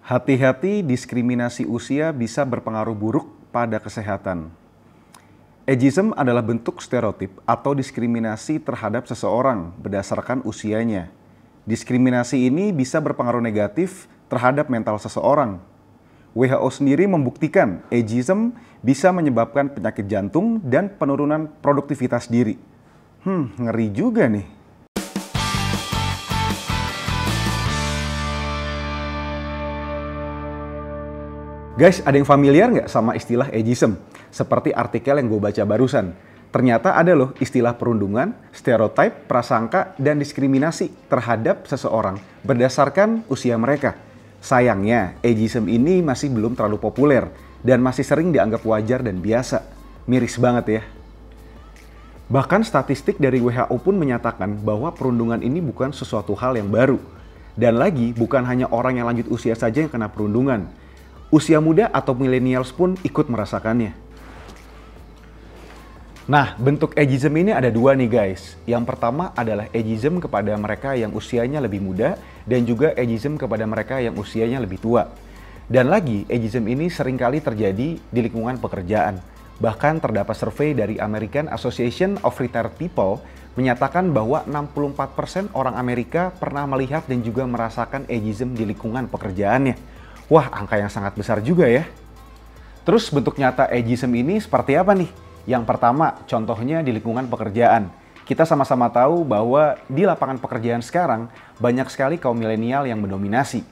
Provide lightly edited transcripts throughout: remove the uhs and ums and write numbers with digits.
Hati-hati, diskriminasi usia bisa berpengaruh buruk pada kesehatan. Ageism adalah bentuk stereotip atau diskriminasi terhadap seseorang berdasarkan usianya. Diskriminasi ini bisa berpengaruh negatif terhadap mental seseorang. WHO sendiri membuktikan ageism bisa menyebabkan penyakit jantung dan penurunan produktivitas diri. Ngeri juga nih. Guys, ada yang familiar nggak sama istilah ageism? Seperti artikel yang gue baca barusan. Ternyata ada loh istilah perundungan, stereotip, prasangka, dan diskriminasi terhadap seseorang berdasarkan usia mereka. Sayangnya, ageism ini masih belum terlalu populer dan masih sering dianggap wajar dan biasa. Miris banget ya. Bahkan statistik dari WHO pun menyatakan bahwa perundungan ini bukan sesuatu hal yang baru. Dan lagi, bukan hanya orang yang lanjut usia saja yang kena perundungan. Usia muda atau millennials pun ikut merasakannya. Nah, bentuk ageism ini ada dua nih guys. Yang pertama adalah ageism kepada mereka yang usianya lebih muda dan juga ageism kepada mereka yang usianya lebih tua. Dan lagi, ageism ini seringkali terjadi di lingkungan pekerjaan. Bahkan terdapat survei dari American Association of Retired People menyatakan bahwa 64% orang Amerika pernah melihat dan juga merasakan ageism di lingkungan pekerjaannya. Wah, angka yang sangat besar juga ya. Terus bentuk nyata ageism ini seperti apa nih? Yang pertama, contohnya di lingkungan pekerjaan. Kita sama-sama tahu bahwa di lapangan pekerjaan sekarang banyak sekali kaum milenial yang mendominasi.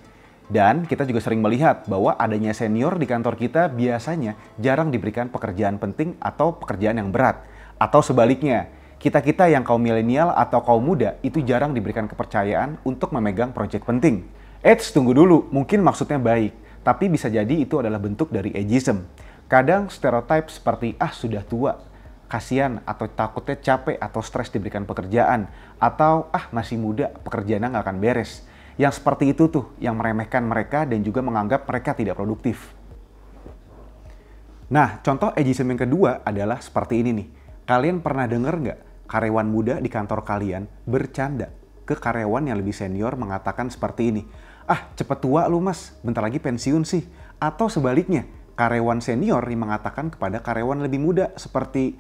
Dan kita juga sering melihat bahwa adanya senior di kantor kita biasanya jarang diberikan pekerjaan penting atau pekerjaan yang berat. Atau sebaliknya, kita-kita yang kaum milenial atau kaum muda itu jarang diberikan kepercayaan untuk memegang proyek penting. Eits, tunggu dulu, mungkin maksudnya baik, tapi bisa jadi itu adalah bentuk dari ageism. Kadang stereotip seperti, sudah tua, kasihan atau takutnya capek atau stres diberikan pekerjaan, atau masih muda, pekerjaannya nggak akan beres. Yang seperti itu tuh, yang meremehkan mereka dan juga menganggap mereka tidak produktif. Nah, contoh ageism yang kedua adalah seperti ini nih. Kalian pernah dengar nggak karyawan muda di kantor kalian bercanda ke karyawan yang lebih senior mengatakan seperti ini, cepet tua lu mas, bentar lagi pensiun sih. Atau sebaliknya, karyawan senior yang mengatakan kepada karyawan lebih muda seperti,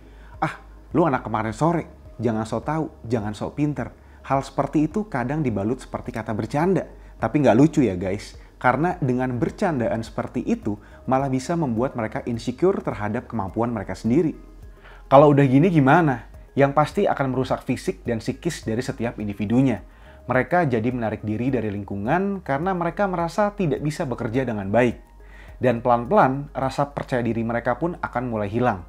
lu anak kemarin sore, jangan sok tahu, jangan sok pinter. Hal seperti itu kadang dibalut seperti kata bercanda, tapi nggak lucu ya guys. Karena dengan bercandaan seperti itu, malah bisa membuat mereka insecure terhadap kemampuan mereka sendiri. Kalau udah gini gimana? Yang pasti akan merusak fisik dan psikis dari setiap individunya. Mereka jadi menarik diri dari lingkungan karena mereka merasa tidak bisa bekerja dengan baik. Dan pelan-pelan rasa percaya diri mereka pun akan mulai hilang.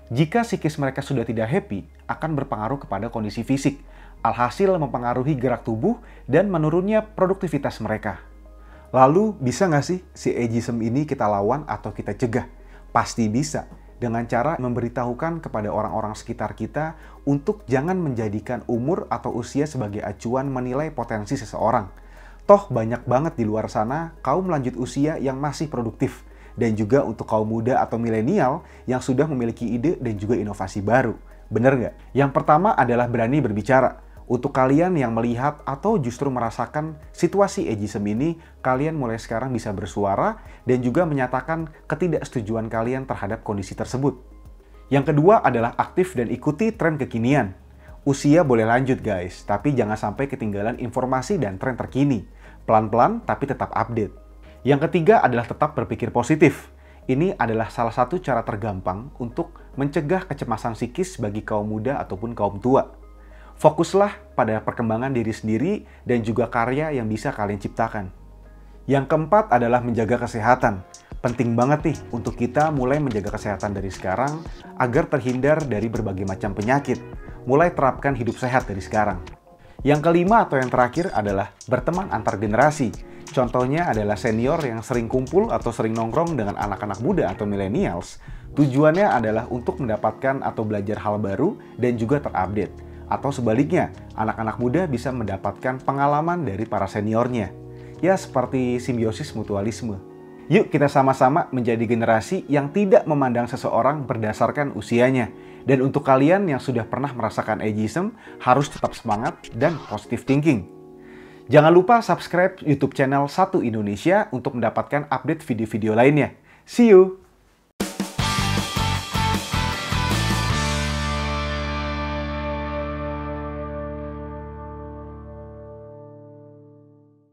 Jika psikis mereka sudah tidak happy, akan berpengaruh kepada kondisi fisik. Alhasil mempengaruhi gerak tubuh dan menurunnya produktivitas mereka. Lalu bisa nggak sih si ageism ini kita lawan atau kita cegah? Pasti bisa. Dengan cara memberitahukan kepada orang-orang sekitar kita untuk jangan menjadikan umur atau usia sebagai acuan menilai potensi seseorang. Toh banyak banget di luar sana kaum lanjut usia yang masih produktif. Dan juga untuk kaum muda atau milenial yang sudah memiliki ide dan juga inovasi baru. Bener nggak? Yang pertama adalah berani berbicara. Untuk kalian yang melihat atau justru merasakan situasi ageism ini, kalian mulai sekarang bisa bersuara dan juga menyatakan ketidaksetujuan kalian terhadap kondisi tersebut. Yang kedua adalah aktif dan ikuti tren kekinian. Usia boleh lanjut guys, tapi jangan sampai ketinggalan informasi dan tren terkini. Pelan-pelan tapi tetap update. Yang ketiga adalah tetap berpikir positif. Ini adalah salah satu cara tergampang untuk mencegah kecemasan psikis bagi kaum muda ataupun kaum tua. Fokuslah pada perkembangan diri sendiri dan juga karya yang bisa kalian ciptakan. Yang keempat adalah menjaga kesehatan. Penting banget nih untuk kita mulai menjaga kesehatan dari sekarang agar terhindar dari berbagai macam penyakit. Mulai terapkan hidup sehat dari sekarang. Yang kelima atau yang terakhir adalah berteman antar generasi. Contohnya adalah senior yang sering kumpul atau sering nongkrong dengan anak-anak muda atau millennials. Tujuannya adalah untuk mendapatkan atau belajar hal baru dan juga terupdate. Atau sebaliknya, anak-anak muda bisa mendapatkan pengalaman dari para seniornya. Ya, seperti simbiosis mutualisme. Yuk kita sama-sama menjadi generasi yang tidak memandang seseorang berdasarkan usianya. Dan untuk kalian yang sudah pernah merasakan ageism, harus tetap semangat dan positive thinking. Jangan lupa subscribe YouTube channel Satu Indonesia untuk mendapatkan update video-video lainnya. See you!